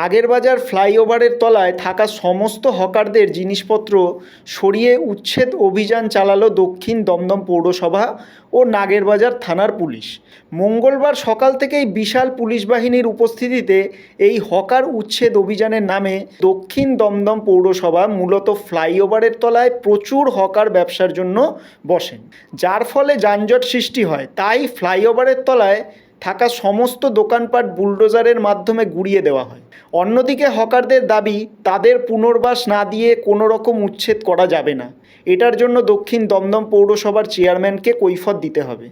নাগেরবাজার ফ্লাইওভারের তলায় থাকা সমস্ত হকারদের জিনিসপত্র সরিয়ে উচ্ছেদ অভিযান চালালো দক্ষিণ দমদম পৌরসভা ও নাগেরবাজার থানার পুলিশ। মঙ্গলবার সকাল থেকেই বিশাল পুলিশ বাহিনীর উপস্থিতিতে এই হকার উচ্ছেদ অভিযানের নামে দক্ষিণ দমদম পৌরসভা মূলত ফ্লাইওভারের তলায় প্রচুর হকার ব্যবসার জন্য বসেন, যার ফলে যানজট সৃষ্টি হয়। তাই ফ্লাইওভারের তলায় থাকা সমস্ত দোকানপাট বুলডোজারের মাধ্যমে গুঁড়িয়ে দেওয়া হয়। অন্যদিকে হকারদের দাবি, তাদের পুনর্বাস না দিয়ে কোনো রকম উচ্ছেদ করা যাবে না। এটার জন্য দক্ষিণ দমদম পৌরসভার চেয়ারম্যানকে কৈফিয়ত দিতে হবে।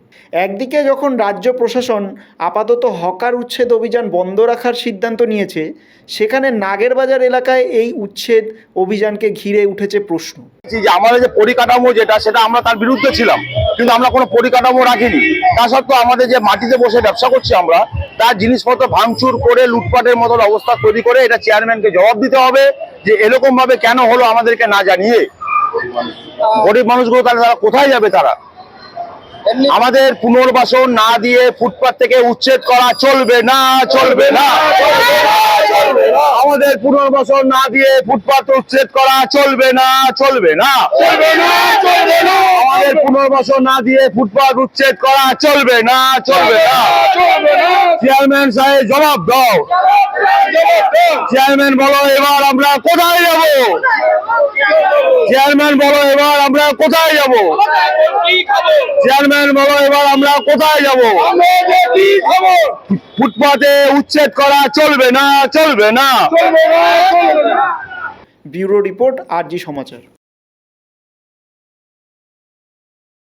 একদিকে যখন রাজ্য প্রশাসন আপাতত হকার উচ্ছেদ অভিযান বন্ধ রাখার সিদ্ধান্ত নিয়েছে, সেখানে নাগেরবাজার এলাকায় এই উচ্ছেদ অভিযানকে ঘিরে উঠেছে প্রশ্ন। যে আমাদের যে পরিকাঠামো সেটা আমরা তার বিরুদ্ধে ছিলাম, কিন্তু আমরা কোনো পরিকাঠামো রাখিনি। তা সত্ত্বেও আমাদের যে মাটিতে বসে ব্যবসা করছি আমরা, তার জিনিসপত্র ভাঙচুর করে লুটপাটের মতন অবস্থা তৈরি করে এটা চেয়ারম্যানকে জবাব দিতে হবে যে এরকম ভাবে কেন হলো আমাদেরকে না জানিয়ে। গরিব মানুষগুলো তারা কোথায় যাবে? তারা আমাদের পুনর্বাসন না দিয়ে ফুটপাত থেকে উচ্ছেদ করা চলবে না, চলবে না। আমাদের পুনর্বাসন না দিয়ে ফুটপাত উচ্ছেদ করা চলবে না, চলবে না। আমাদের পুনর্বাসন না দিয়ে ফুটপাত উচ্ছেদ করা চলবে না, চলবে না। চেয়ারম্যান সাহেব জবাব দাও। চেয়ারম্যান বলো এবার আমরা কোথায় যাব? চেয়ারম্যান বলো এবার আমরা কোথায় যাব? চেয়ারম্যান বলো এবার আমরা কোথায় যাব? ফুটপাতে উচ্ছেদ করা চলবে না, চলবে না। ব্যুরো রিপোর্ট, RG সমাচার।